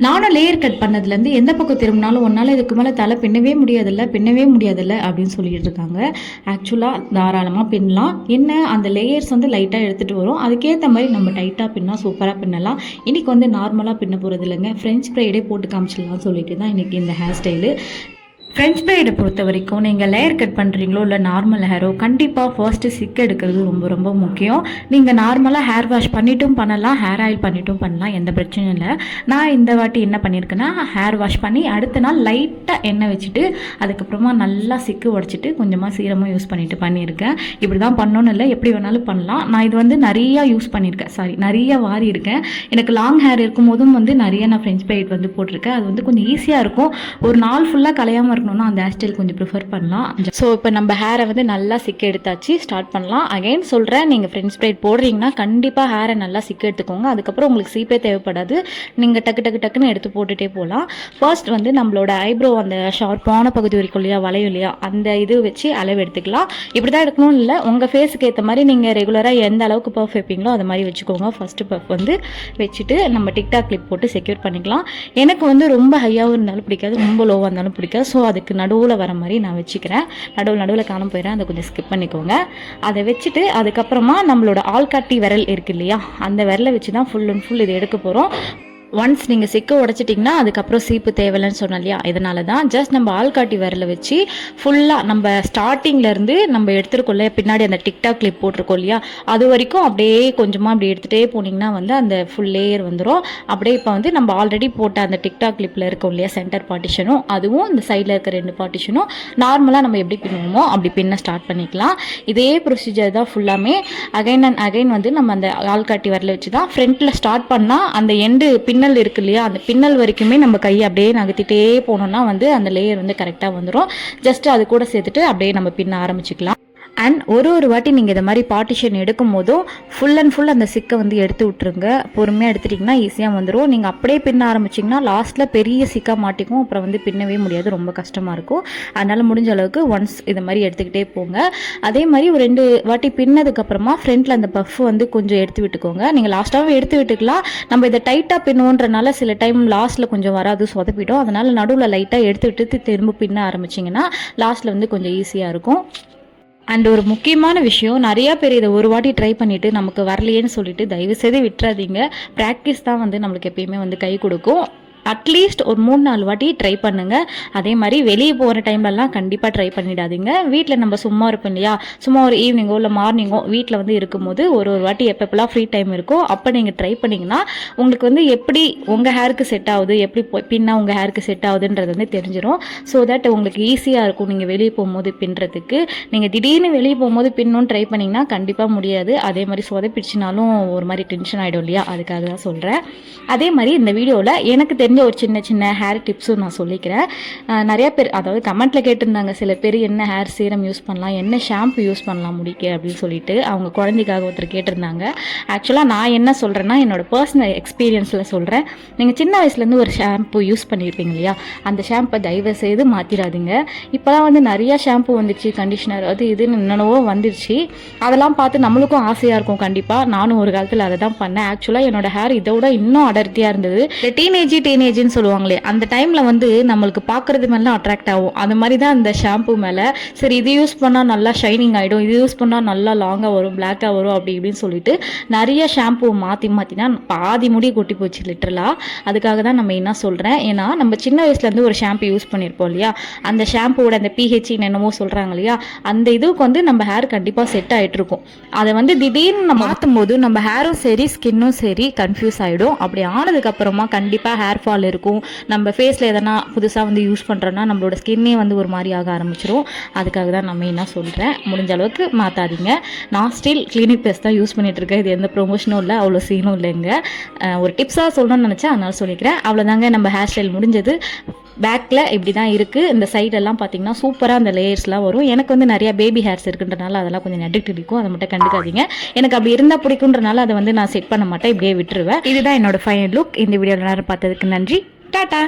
நானும் layer cut பண்ணதுலேருந்து எந்த பக்கம் திரும்பினாலும் ஒன்றால் இதுக்கு மேலே தலை பின்னவே முடியாதில்ல அப்படின்னு சொல்லிட்டு இருக்காங்க. ஆக்சுவலாக தாராளமாக பின்னலாம். என்ன அந்த லேயர்ஸ் வந்து லைட்டாக எடுத்துகிட்டு வரும். அதுக்கேற்ற மாதிரி நம்ம டைட்டாக பின்னால் சூப்பராக பின்னலாம். இன்றைக்கி வந்து நார்மலாக பின்ன போகிறது இல்லைங்க, ஃப்ரெஞ்ச் ப்ரைடே போட்டு காமிச்சிடலாம்னு சொல்லிட்டு தான் இன்றைக்கி இந்த ஹேர் ஸ்டைலு. ஃப்ரெஞ்ச் ப்ரைடை பொறுத்த வரைக்கும் நீங்கள் லேயர் கட் பண்ணுறீங்களோ இல்லை நார்மல் ஹேரோ, கண்டிப்பாக ஃபர்ஸ்ட்டு சிக்கு எடுக்கிறது ரொம்ப ரொம்ப முக்கியம். நீங்கள் நார்மலாக ஹேர் வாஷ் பண்ணிட்டும் பண்ணலாம், ஹேர் ஆயில் பண்ணிட்டும் பண்ணலாம், எந்த பிரச்சனையும் இல்லை. நான் இந்த வாட்டி என்ன பண்ணியிருக்கேன்னா, ஹேர் வாஷ் பண்ணி அடுத்த நாள் லைட்டாக எண்ணெய் வச்சுட்டு அதுக்கப்புறமா நல்லா சிக்கு உடச்சிட்டு கொஞ்சமாக சீரமும் யூஸ் பண்ணியிருக்கேன். இப்படி தான் பண்ணணும்னு இல்லை, எப்படி வேணாலும் பண்ணலாம். நான் இது வந்து நிறையா யூஸ் பண்ணியிருக்கேன், நிறைய வாரி இருக்கேன். எனக்கு லாங் ஹேர் இருக்கும் போதும் வந்து நிறைய நான் ஃப்ரெஞ்ச் ப்ரைட் வந்து போட்டிருக்கேன். அது வந்து கொஞ்சம் ஈஸியாக இருக்கும். ஒரு நாள் ஃபுல்லாக கலையாமல் இருக்கும், அந்த ஹேர் ஸ்டைல் கொஞ்சம் ப்ரிஃபர் பண்ணலாம். ஸோ இப்போ நம்ம ஹேரை வந்து நல்லா சிக்க எடுத்தாச்சு, ஸ்டார்ட் பண்ணலாம். அகைன் சொல்கிறேன், நீங்கள் ஃப்ரெஞ்ச் ப்ரைட் போடுறீங்கன்னா கண்டிப்பாக ஹேரை நல்லா சிக்க எடுத்துக்கோங்க. அதுக்கப்புறம் உங்களுக்கு சீப்பே தேவைப்படாது, நீங்கள் டக்குன்னு எடுத்து போட்டுகிட்டே போகலாம். ஃபர்ஸ்ட் வந்து நம்மளோட ஐப்ரோ அந்த ஷார்ப்பான பகுதி வரைக்கும் இல்லையா, வளையும் இல்லையா, அந்த இது வச்சு அளவு எடுத்துக்கலாம். இப்படி தான் எடுக்கணும்னு இல்லை, உங்கள் ஃபேஸுக்கு ஏற்ற மாதிரி நீங்கள் ரெகுலராக எந்த அளவுக்கு பஃப் வைப்பீங்களோ அது மாதிரி வச்சுக்கோங்க. ஃபஸ்ட்டு பஃப் வந்து வச்சுட்டு நம்ம டிக்டாக் கிளிப் போட்டு செக்யூர் பண்ணிக்கலாம். எனக்கு வந்து ரொம்ப ஹையாகவும் இருந்தாலும் பிடிக்காது, ரொம்ப லோவாக இருந்தாலும் பிடிக்காது. ஸோ அதுக்கு நடுவில் வர மாதிரி நான் வச்சுக்கிறேன். நடுவில் காண போயிடுறேன், அதை கொஞ்சம் ஸ்கிப் பண்ணிக்கோங்க. அதை வச்சுட்டு அதுக்கப்புறமா நம்மளோட ஆள்காட்டி விரல் இருக்கு இல்லையா, அந்த விரலை வச்சு தான் ஃபுல் அண்ட் ஃபுல் இது எடுக்க போகிறோம். ஒன்ஸ் நீங்கள் சிக்க உடச்சிட்டிங்கன்னா அதுக்கப்புறம் சீப்பு தேவையில்லைன்னு சொன்னோம் இல்லையா, இதனால தான் ஜஸ்ட் நம்ம ஆள்காட்டி விரலை வச்சு ஃபுல்லாக நம்ம ஸ்டார்டிங்லேருந்து நம்ம எடுத்துருக்கோம் இல்லையா, பின்னாடி அந்த டிக்டாக் கிளிப் போட்டிருக்கோம் இல்லையா, அது வரைக்கும் அப்படியே கொஞ்சமாக அப்படி எடுத்துகிட்டே போனீங்கன்னா வந்து அந்த ஃபுல் லேயர் வந்துடும். அப்படியே இப்போ வந்து நம்ம ஆல்ரெடி போட்ட அந்த டிக்டாக் கிளிப்பில் இருக்கோம் இல்லையா, சென்டர் பார்ட்டிஷனும் அதுவும் இந்த சைடில் இருக்க 2 பார்ட்டிஷனும் நார்மலாக நம்ம எப்படி பின்னுவோமோ அப்படி பின்ன ஸ்டார்ட் பண்ணிக்கலாம். இதே ப்ரொசீஜர் தான் ஃபுல்லாமே. அகைன் அண்ட் அகைன் வந்து நம்ம அந்த ஆள்காட்டி விரலை வச்சு தான் ஃப்ரண்ட்டில் ஸ்டார்ட் பண்ணால் அந்த எண்டு பின்னல் இருக்கு இல்லையா, அந்த பின்னல் வரைக்குமே நம்ம கையை அப்படியே நகர்த்திட்டே போனோம்னா வந்து அந்த லேயர் வந்து கரெக்டாக வந்துடும். ஜஸ்ட் அது கூட சேர்த்துட்டு அப்படியே நம்ம பின்ன ஆரம்பிச்சுக்கலாம். அண்ட் ஒரு வாட்டி நீங்கள் இதை மாதிரி பார்ட்டிஷன் எடுக்கும் போதும் ஃபுல் அண்ட் ஃபுல் அந்த சிக்கை வந்து எடுத்து விட்டுருங்க. பொறுமையாக எடுத்துட்டிங்கன்னா ஈஸியாக வந்துடும். நீங்கள் அப்படியே பின்ன ஆரம்பிச்சிங்கன்னா லாஸ்ட்டில் பெரிய சிக்காக மாட்டிக்கும், அப்புறம் வந்து பின்னவே முடியாது, ரொம்ப கஷ்டமாக இருக்கும். அதனால் முடிஞ்ச அளவுக்கு ஒன்ஸ் இதை மாதிரி எடுத்துக்கிட்டே போங்க. அதே மாதிரி ஒரு 2 வாட்டி பின்னதுக்கப்புறமா ஃப்ரண்ட்டில் அந்த பஃப் வந்து கொஞ்சம் எடுத்து விட்டுக்கோங்க. நீங்கள் லாஸ்ட்டாகவே எடுத்து விட்டுக்கலாம். நம்ம இதை டைட்டாக பின்னுன்றனால சில டைம் லாஸ்ட்டில் கொஞ்சம் வராது, சொதப்பிடும். அதனால் நடுவில் லைட்டாக எடுத்து விட்டு திரும்ப பின்ன ஆரம்பிச்சிங்கன்னா லாஸ்ட்டில் வந்து கொஞ்சம் ஈஸியாக இருக்கும். அண்ட் ஒரு முக்கியமான விஷயம், நிறையா பேர் இதை ஒரு வாட்டி ட்ரை பண்ணிவிட்டு நமக்கு வரலையேன்னு சொல்லிட்டு தயவுசெய்து விட்டுறாதீங்க. ப்ராக்டிஸ் தான் வந்து நம்மளுக்கு எப்பயுமே வந்து கை கொடுக்கும். அட்லீஸ்ட் ஒரு 3-4 வாட்டி ட்ரை பண்ணுங்கள். அதே மாதிரி வெளியே போகிற டைம்லலாம் கண்டிப்பாக ட்ரை பண்ணிடாதீங்க. வீட்டில் நம்ம சும்மா இருப்போம் இல்லையா, சும்மா ஒரு ஈவினிங்கோ இல்லை மார்னிங்கோ வீட்டில் வந்து இருக்கும்போது ஒரு வாட்டி எப்பப்பெல்லாம் ஃப்ரீ டைம் இருக்கோ அப்போ நீங்கள் ட்ரை பண்ணிங்கன்னா உங்களுக்கு வந்து எப்படி உங்கள் ஹேருக்கு செட் ஆகுது, எப்படி பின்னா உங்கள் ஹேருக்கு செட் ஆகுதுன்றது வந்து தெரிஞ்சிடும். ஸோ தட் உங்களுக்கு ஈஸியாக இருக்கும் நீங்கள் வெளியே போகும்போது பின்னுறதுக்கு. நீங்கள் திடீர்னு வெளியே போகும்போது பின்னணும்னு ட்ரை பண்ணிங்கன்னா கண்டிப்பாக முடியாது. அதே மாதிரி சொதப்பிடுச்சினாலும் ஒரு மாதிரி டென்ஷன் ஆகிடும் இல்லையா, அதுக்காக தான் சொல்கிறேன். அதே மாதிரி இந்த வீடியோவில் எனக்கு தெரிஞ்ச ஒரு சின்ன ஹேர் டிப்ஸும் நான் சொல்லிக்கிறேன். நிறைய பேர் அதாவது கமெண்ட்டில் கேட்டிருந்தாங்க சில பேர், என்ன ஹேர் சீரம் யூஸ் பண்ணலாம், என்ன ஷாம்பு யூஸ் பண்ணலாம் முடிக்க அப்படின்னு சொல்லிட்டு அவங்க குழந்தைக்காக ஒருத்தர் கேட்டிருந்தாங்க. ஆக்சுவலாக நான் என்ன சொல்கிறேன்னா, என்னோடய பர்சனல் எக்ஸ்பீரியன்ஸில் சொல்கிறேன். நீங்கள் சின்ன வயசுலேருந்து ஒரு ஷாம்பு யூஸ் பண்ணியிருப்பீங்க இல்லையா, அந்த ஷாம்பை தயவு செய்து மாற்றிடாதீங்க. இப்போலாம் வந்து நிறையா ஷாம்பு வந்துச்சு, கண்டிஷனர் அது இதுன்னு என்னென்னவோ வந்துருச்சு. அதெல்லாம் பார்த்து நம்மளுக்கும் ஆசையாக இருக்கும். கண்டிப்பாக நானும் ஒரு காலத்தில் அதை தான் பண்ணேன். ஆக்சுவலாக என்னோடய ஹேர் இதோட இன்னும் அடர்த்தியாக இருந்தது. டீனேஜ்னு சொல்லுவாங்களே, அந்த டைமில் வந்து நம்மளுக்கு பார்க்குறது மேலே அட்ராக்ட் ஆகும். அந்த மாதிரி தான் இந்த ஷாம்பு மேலே சரி இது யூஸ் பண்ணால் நல்லா ஷைனிங் ஆகிடும், இது யூஸ் பண்ணால் நல்லா லாங்காக வரும், பிளாக்காக வரும் அப்படி இப்படின்னு சொல்லிட்டு நிறைய ஷாம்பு மாற்றினா பாதி முடி கொட்டி போச்சு லிட்டரலாக. அதுக்காக தான் நம்ம என்ன சொல்கிறேன், ஏன்னா நம்ம சின்ன வயசுலேருந்து ஒரு ஷாம்பு யூஸ் பண்ணியிருப்போம் இல்லையா, அந்த ஷாம்புவோட அந்த pH என்னமோ சொல்கிறாங்க இல்லையா, அந்த இதுக்கு வந்து நம்ம ஹேர் கண்டிப்பாக செட் ஆகிட்டு இருக்கும். அதை வந்து திடீர்னு நம்ம மாற்றும் போது நம்ம ஹேரும் சரி ஸ்கின்னும் சரி கன்ஃபியூஸ் ஆகிடும். அப்படி ஆனதுக்கப்புறமா கண்டிப்பாக ஹேர் ஃபால் இருக்கும். நம்ம ஃபேஸில் எதனா புதுசாக வந்து யூஸ் பண்ணுறோன்னா நம்மளோட ஸ்கின்னே வந்து ஒரு மாதிரி ஆக ஆரம்பிச்சிடும். அதுக்காக தான் நம்ம என்ன சொல்கிறேன், முடிஞ்ச அளவுக்கு மாற்றாதீங்க. நான் ஸ்டில் கிளினிக் ப்ளஸ் தான் யூஸ் பண்ணிகிட்ருக்கேன். இது எந்த ப்ரொமோஷனும் இல்லை, அவ்வளோ சீனும் இல்லைங்க. ஒரு டிப்ஸாக சொல்லணும்னு நினச்சேன், அதனால் சொல்லிக்கிறேன். அவ்வளோதாங்க, நம்ம ஹேர் ஸ்டைல் முடிஞ்சது. பேக்கில் இப்படி தான் இருக்குது. இந்த சைடெல்லாம் பார்த்திங்கன்னா சூப்பராக அந்த லேயர்ஸ்லாம் வரும். எனக்கு வந்து நிறையா பேபி ஹேர்ஸ் இருக்குன்றனால அதெல்லாம் கொஞ்சம் நெட்டுக்கிட்டு இருக்கும், அதை மட்டும் கண்டுக்காதீங்க. எனக்கு அப்படி இருந்தால் பிடிக்குன்றனால அதை வந்து நான் செட் பண்ண மாட்டேன், இப்படியே விட்டுருவேன். இதுதான் என்னோட ஃபைனல் லுக். இந்த வீடியோவில் நேரம் பார்த்ததுக்கு நன்றி. டாடா.